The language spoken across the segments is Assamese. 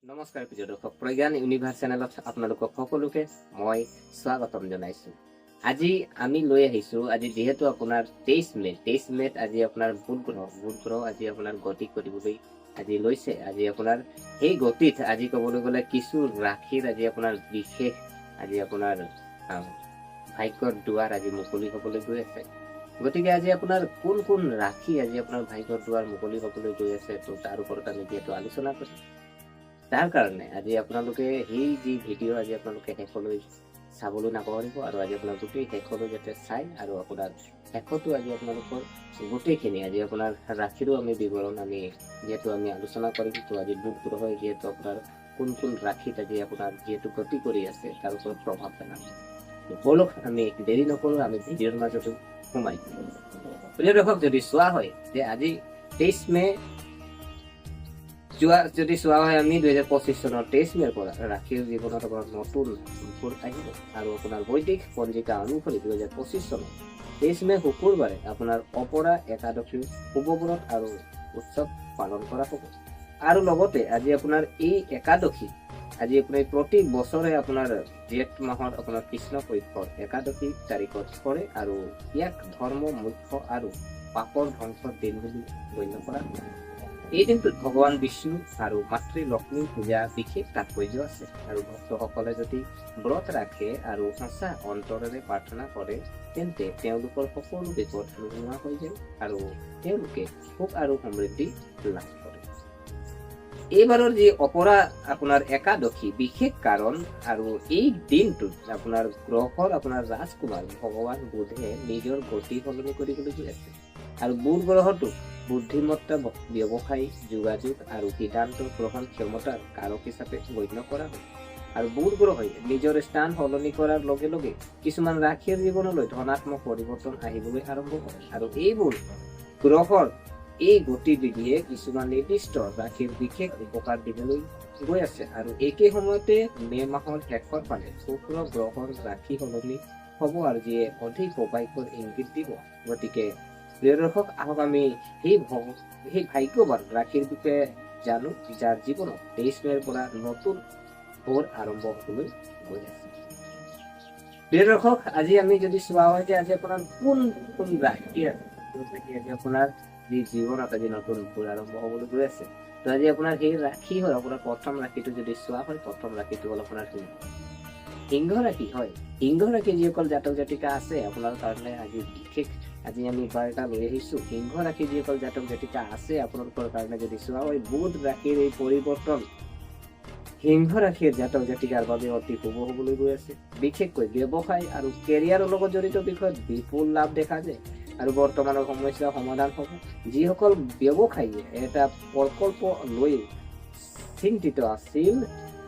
নমস্কাৰ প্ৰিয় দৰ্শক, প্ৰজ্ঞান ইউনিভাৰ্ছ চেনেলত আপোনালোকক সকলোকে মই স্বাগতম জনাইছোঁ। আজি আমি লৈ আহিছোঁ, আজি যিহেতু আপোনাৰ 23 মেত আজি আপোনাৰ বুধ গ্ৰহ আজি আপোনাৰ গতি কৰিবলৈ আজি লৈছে। আজি আপোনাৰ সেই গতিত আজি ক'বলৈ গ'লে কিছু ৰাশিৰ আজি আপোনাৰ বিশেষ আজি আপোনাৰ ভাগ্যৰ দুৱাৰ আজি মুকলি হ'বলৈ গৈ আছে। গতিকে আজি আপোনাৰ কোন কোন ৰাশি আজি আপোনাৰ ভাগ্যৰ দুৱাৰ মুকলি হ'বলৈ গৈ আছে, তো তাৰ ওপৰত আমি যিহেতু আলোচনা কৰিম। তাৰ কাৰণে আজি আপোনালোকে সেই যি ভিডিঅ' আজি আপোনালোকে শেষলৈ চাবলৈ নাপাহৰিব, আৰু আজি আপোনাৰ গোটেই শেষলৈ যাতে চাই, আৰু আপোনাৰ শেষতো আজি আপোনালোকৰ গোটেইখিনি আজি আপোনাৰ ৰাশিৰো আমি বিৱৰণ আমি যিহেতু আমি আলোচনা কৰিম। তো আজি বুধ গ্ৰহই যিহেতু আপোনাৰ কোন কোন ৰাশিত আজি আপোনাৰ যিহেতু গতি কৰি আছে তাৰ ওপৰত প্ৰভাৱ পেলাব। বলক আমি দেৰি নকৰোঁ, আমি ভিডিঅ'ৰ মাজতো সোমাই দিওঁ। প্ৰিয় দৰ্শক, যদি চোৱা হয় যে আজি 23 মে যদি চোৱা হয়, আমি 2025 চনৰ 23 মেৰ পৰা ৰাশিৰ জীৱনত আপোনাৰ নতুন ভোৰ আহিব, আৰু আপোনাৰ বৈদিক পঞ্জিকা অনুসৰি 2025 চনৰ 23 মে শুকুৰবাৰে আপোনাৰ অপৰা একাদশী শুভব্ৰত আৰু উৎসৱ পালন কৰা হ'ব। আৰু লগতে আজি আপোনাৰ এই একাদশী আজি আপোনাৰ প্ৰতি বছৰে আপোনাৰ জেঠ মাহৰ আপোনাৰ কৃষ্ণ পক্ষৰ একাদশী তাৰিখত পৰে, আৰু ইয়াক ধৰ্ম মুখ্য আৰু পাপৰ ধ্বংসৰ দিন বুলি গণ্য কৰা হয়। এই দিনটোত ভগৱান বিষ্ণু আৰু মাতৃ লক্ষ্মীৰ পূজা বিশেষ তাৎপৰ্য আছে, আৰু ভক্তসকলে যদি ব্ৰত ৰাখে আৰু সঁচা অন্তৰেৰে প্ৰাৰ্থনা কৰে, তেন্তে তেওঁলোকৰ সকলো বিপদ নোহোৱা হৈ যায় আৰু তেওঁলোকে সুখ আৰু সমৃদ্ধি লাভ কৰে। এইবাৰৰ যি অপৰা আপোনাৰ একাদশী বিশেষ কাৰণ, আৰু এই দিনটোত আপোনাৰ গ্ৰহৰ আপোনাৰ ৰাজকুমাৰ ভগৱান বুধে নিজৰ গতি সলনি কৰিবলৈ গৈ আছে, আৰু বুধ গ্ৰহটো বুদ্ধিমত্তা, ব্যৱসায়, যোগাযোগ আৰু সিদ্ধান্ত গ্ৰহণ ক্ষমতাৰ কাৰক হিচাপে গণ্য কৰা হয়। আৰু বুধ গ্ৰহই নিজৰ স্থান সলনি কৰাৰ লগে লগে কিছুমান ৰাশিৰ জীৱনলৈ ধনাত্মক পৰিৱৰ্তন আহিবলৈ আৰম্ভ কৰে, আৰু এইবোৰ গ্ৰহৰ এই গতিবিধিয়ে কিছুমান নিৰ্দিষ্ট ৰাশিৰ বিশেষ উপকাৰ দিবলৈ গৈ আছে। আৰু একে সময়তে মে মাহৰ শেষৰ ফালে শুক্ৰ গ্ৰহৰ ৰাশি সলনি হ'ব, আৰু যিয়ে অধিক সৌভাগ্যৰ ইংগিত দিব। গতিকে প্ৰিয় দৰ্শক, আহক আমি সেই ভাগ্যৱান ৰাশিৰ বিষয়ে জানো, যাৰ জীৱনত 23 মেৰ পৰা নতুন ভোৰ আৰম্ভ হ'বলৈ গৈ আছে। প্ৰিয় দৰ্শক, আজি আমি যদি চোৱা হয় যে আজি আপোনাৰ কোন কোন ৰাশি আছে, আজি আপোনাৰ যি জীৱনত আজি নতুন ভোৰ আৰম্ভ হ'বলৈ গৈ আছে, তো আজি আপোনাৰ সেই ৰাশি হয় আপোনাৰ প্ৰথম ৰাশিটো যদি চোৱা হয়, প্ৰথম ৰাশিটো হ'ল আপোনাৰ সিংহ ৰাশি হয়। সিংহ ৰাশি যিসকল জাতক জাতিকা আছে, আপোনাৰ কাৰণে আজি বিশেষ আজি আমি বাৰ্তা লৈ আহিছোঁ। সিংহ ৰাশি যিসকল জাতক জাতিকা আছে আপোনালোকৰ কাৰণে যদি চোৱা হয়, বুধ ৰাশিৰ এই পৰিৱৰ্তন সিংহ ৰাশিৰ জাতক জাতিকাৰ বাবে অতি শুভ হ'বলৈ গৈ আছে। বিশেষকৈ ব্যৱসায় আৰু কেৰিয়াৰৰ লগত জড়িত বিষয়ত বিপুল লাভ দেখা যায়, আৰু বৰ্তমানৰ সমস্যা সমাধান হ'ব। যিসকল ব্যৱসায়ীয়ে এটা প্ৰকল্প লৈ চিন্তিত আছিল,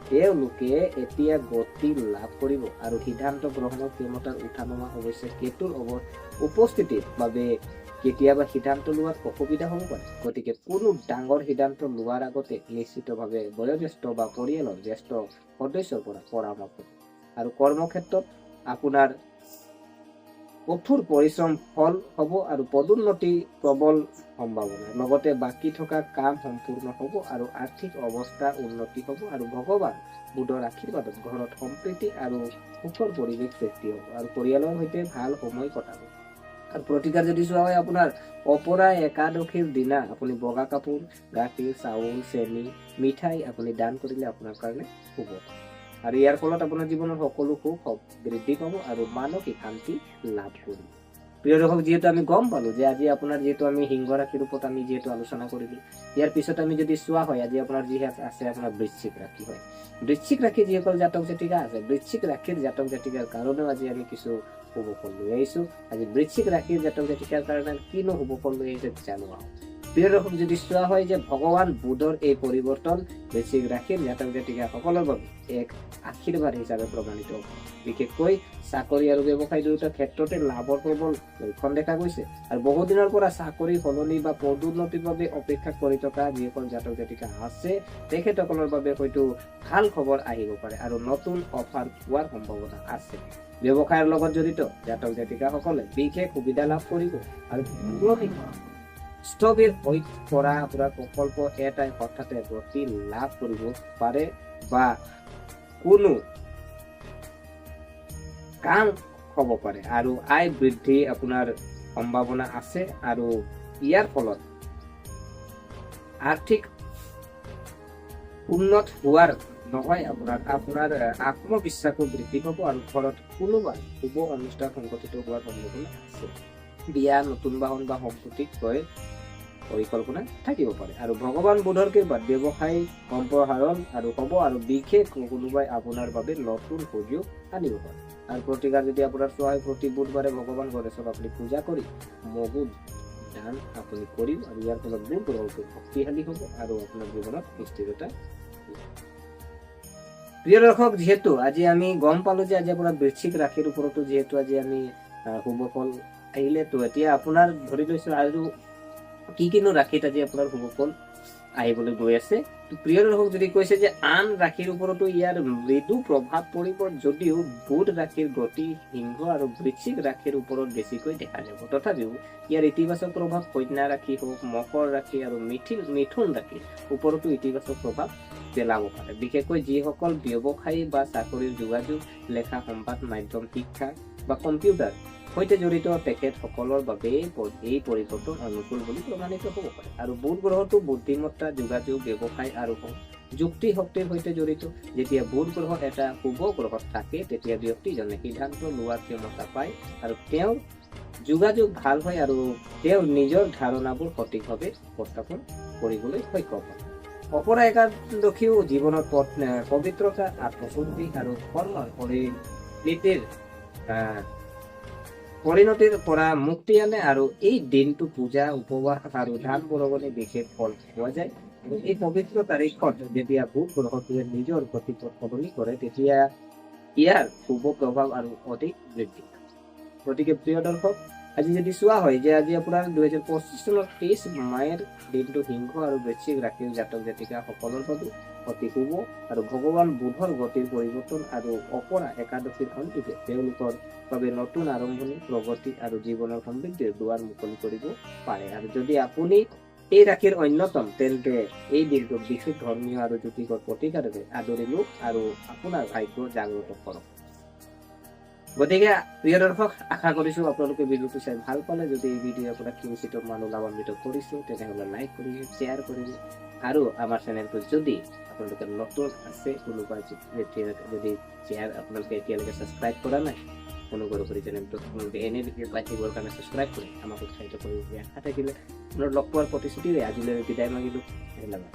তেওঁলোকে এতিয়া গতি লাভ কৰিব, আৰু সিদ্ধান্ত গ্ৰহণৰ ক্ষমতাৰ উঠা নমা অৱশ্যে কেতুৰ উপস্থিতিৰ বাবে কেতিয়াবা সিদ্ধান্ত লোৱাত অসুবিধা হ'ব পাৰে। গতিকে কোনো ডাঙৰ সিদ্ধান্ত লোৱাৰ আগতে নিশ্চিতভাৱে বয়োজ্যেষ্ঠ বা পৰিয়ালৰ জ্যেষ্ঠ সদস্যৰ পৰা পৰামৰ্শ। আৰু কৰ্মক্ষেত্ৰত আপোনাৰ কঠোৰ পৰিশ্ৰম ফল হ'ব, আৰু পদোন্নতি প্ৰবল সম্ভাৱনা। লগতে বাকী থকা কাম সম্পূৰ্ণ হ'ব, আৰু আৰ্থিক অৱস্থা উন্নতি হ'ব, আৰু ভগৱান বুধৰ আশীৰ্বাদত ঘৰত সম্প্ৰীতি আৰু সুখৰ পৰিৱেশ সৃষ্টি হ'ব, আৰু পৰিয়ালৰ সৈতে ভাল সময় কটাব। আৰু প্ৰতিকাৰ যদি চোৱা হয়, আপোনাৰ অপৰা একাদশীৰ দিনা আপুনি বগা কাপোৰ, গাখীৰ, চাউল, চেনি, মিঠাই আপুনি দান কৰিলে আপোনাৰ কাৰণে শুভ, আৰু ইয়াৰ ফলত আপোনাৰ জীৱনৰ সকলো সুখ বৃদ্ধি পাব আৰু মানসিক শান্তি লাভ কৰিব। প্ৰিয় দৰ্শক, যিহেতু আমি গম পালো যে আজি আপোনাৰ যিহেতু আমি সিংহ ৰাশিৰ ওপৰত আমি যিহেতু আলোচনা কৰিলো, ইয়াৰ পিছত আমি যদি চোৱা হয়, আজি আপোনাৰ যি আছে আপোনাৰ বৃশ্চিক ৰাশি হয়। বৃশ্চিক ৰাশি যিসকল জাতক জাতিকা আছে, বৃশ্চিক ৰাশিৰ জাতক জাতিকাৰ কাৰণেও আজি আমি কিছু শুভ ফল লৈ আহিছো। আজি বৃশ্চিক ৰাশিৰ জাতক জাতিকাৰ কাৰণে কিনো শুভ ফল লৈ আহিছে জানো আহক। প্ৰিয় দৰ্শক, যদি চোৱা হয় যে ভগৱান বুধৰ এই পৰিৱৰ্তন বৃশ্চিক ৰাশিৰ জাতক জাতিকা সকলৰ বাবে এক আশীৰ্বাদ হিচাপে প্ৰমাণিত হ'ব। বিশেষকৈ চাকৰি আৰু ব্যৱসায় দুয়োটা ক্ষেত্ৰতে লাভৰ প্ৰবল লক্ষণ দেখা গৈছে, আৰু বহুদিনৰ পৰা চাকৰি সলনি বা পদোন্নতিৰ বাবে অপেক্ষা কৰি থকা যিসকল জাতক জাতিকা আছে, তেখেতসকলৰ বাবে হয়তো ভাল খবৰ আহিব পাৰে, আৰু নতুন অফাৰ পোৱাৰ সম্ভাৱনা আছে। ব্যৱসায়ৰ লগত জড়িত জাতক জাতিকাসকলে বিশেষ সুবিধা লাভ কৰিব, আৰু স্থবিৰ হৈ পৰা আপোনাৰ প্ৰকল্প এটাই হঠাতে গতি লাভ কৰিব পাৰে বা কোনো কাম হ'ব পাৰে আৰু আয় বৃদ্ধি আপোনাৰ সম্ভাৱনা আছে আৰু ইয়াৰ ফলত আৰ্থিক উন্নত হোৱাৰ নহয় আপোনাৰ আত্মবিশ্বাসো বৃদ্ধি পাব আৰু ঘৰত কোনোবা শুভ অনুষ্ঠান সংঘটিত হোৱাৰ সম্ভাৱনা আছে। বিয়া, নতুন বাহন বা সম্পত্তি ক্ৰয় পৰিকল্পনা থাকিব পাৰে আৰু ভগৱান বুধৰ কৃপাত ব্যৱসায় সম্প্ৰসাৰণ আৰু হ'ব আৰু বিশেষ কোনোবাই আপোনাৰ বাবে নতুন সুযোগ আনিব পাৰে। আৰু প্ৰতিকাৰ যদি আপোনাৰ চোৱা হয়, প্ৰতি বুধবাৰে ভগৱান গণেশক আপুনি পূজা কৰি মগু দান আপুনি কৰিব আৰু ইয়াৰ ফলত বুধ গ্ৰহটো শক্তিশালী হ'ব আৰু আপোনাৰ জীৱনত স্থিৰতা। প্ৰিয় দৰ্শক, যিহেতু আজি আমি গম পালো যে আজি আপোনাৰ বৃশ্চিক ৰাশিৰ ওপৰতো যিহেতু আজি আমি শুভ ফল আহিলে, তো এতিয়া আপোনাৰ ধৰি লৈছো আৰু কি কিনো ৰাশিত আজি আপোনাৰ শুভ ফল আহিবলৈ গৈ আছে। প্ৰিয় দৰ্শক, যদি কৈছে যে আন ৰাশিৰ ওপৰতো ইয়াৰ মৃদু প্ৰভাৱ পৰিব, যদিও বুধ ৰাশিৰ গতি সিংহ আৰু বৃশ্চিক ৰাশিৰ ওপৰত বেছিকৈ দেখা যাব। তথাপিও ইয়াৰ ইতিবাচক প্ৰভাৱ কন্যা ৰাশি হওক, মকৰ ৰাশি আৰু মিথুন ৰাশিৰ ওপৰতো ইতিবাচক প্ৰভাৱ পেলাব পাৰে। বিশেষকৈ যিসকল ব্যৱসায়ী বা চাকৰিৰ যোগাযোগ, লেখা, সংবাদ মাধ্যম, শিক্ষা বা কম্পিউটাৰ সৈতে জড়িত তেখেতসকলৰ বাবে এই পৰিৱৰ্তন অনুকূল বুলি প্ৰমাণিত হ'ব পাৰে। আৰু বুধ গ্ৰহটো বুদ্ধিমত্তা, যোগাযোগ, ব্যৱসায় আৰু যুক্তি শক্তিৰ সৈতে জড়িত। যেতিয়া বুধ গ্ৰহ এটা শুভ গ্ৰহত থাকে, তেতিয়া ব্যক্তিজনে সিদ্ধান্ত লোৱাৰ ক্ষমতা পায় আৰু তেওঁৰ যোগাযোগ ভাল হয় আৰু তেওঁ নিজৰ ধাৰণাবোৰ সঠিকভাৱে উপস্থাপন কৰিবলৈ সক্ষম হয়। অপৰা একাদশীও জীৱনত পবিত্ৰতা, আত্মশুদ্ধি আৰু কৰ্মৰ পৰিণতিৰ পৰা মুক্তি আনে আৰু এই দিনটো পূজা, উপবাস আৰু দান বৰঙণি বিশেষ ফল পোৱা যায়। এই পবিত্ৰ তাৰিখত যেতিয়া বুধ গ্ৰহটোৱে নিজৰ গতিপথ সলনি কৰে, তেতিয়া ইয়াৰ শুভ প্ৰভাৱ আৰু অধিক বৃদ্ধি পায়। গতিকে প্ৰিয় দৰ্শক, আজি যদি চোৱা হয় যে আজি আপোনাৰ 2025 চনৰ 23 মাইৰ দিনটো সিংহ আৰু বৃশ্চিক ৰাশিৰ জাতক জাতিকা সকলৰ বাবে অতি শুভ আৰু ভগৱান বুধৰ গতিৰ পৰিৱৰ্তন আৰু অপৰা একাদশীৰ সন্নিধে তেওঁলোকৰ বাবে নতুন আৰম্ভণি, প্ৰগতি আৰু জীৱনৰ সমৃদ্ধিৰ দুৱাৰ মুকলি কৰিব পাৰে। আৰু যদি আপুনি এই ৰাশিৰ অন্যতম, তেন্তে এই দিনটোক বিশেষ ধৰ্মীয় আৰু জ্যোতিষৰ প্ৰতিকাৰেৰে আদৰি লওক আৰু আপোনাৰ ভাগ্য জাগ্ৰত কৰক। গতিকে প্ৰিয় দৰ্শক, আশা কৰিছো আপোনালোকে ভিডিঅ'টো চাই ভাল পালে। যদি এই ভিডিঅ' আপোনাক কিঞ্চিত মানুহ লাভান্বিত কৰিছো, তেনেহ'লে লাইক কৰিব, শ্বেয়াৰ কৰিব আৰু আমাৰ চেনেলটো যদি আপোনালোকে নতুন আছে, কোনোবা যদি আপোনালোকে এতিয়ালৈকে ছাবস্ক্ৰাইব কৰা নাই, অনুগ্ৰহ কৰি চেনেলটো আপোনালোকে এনে ভিডিঅ' পাই থাকিবৰ কাৰণে ছাবস্ক্ৰাইব কৰি আমাক উৎসাহিত কৰিব। আশা থাকিলে আপোনাৰ লগ পোৱাৰ প্ৰতিশ্ৰুতিৰে আজিলৈ বিদায় মাগিলোঁ। ধন্যবাদ।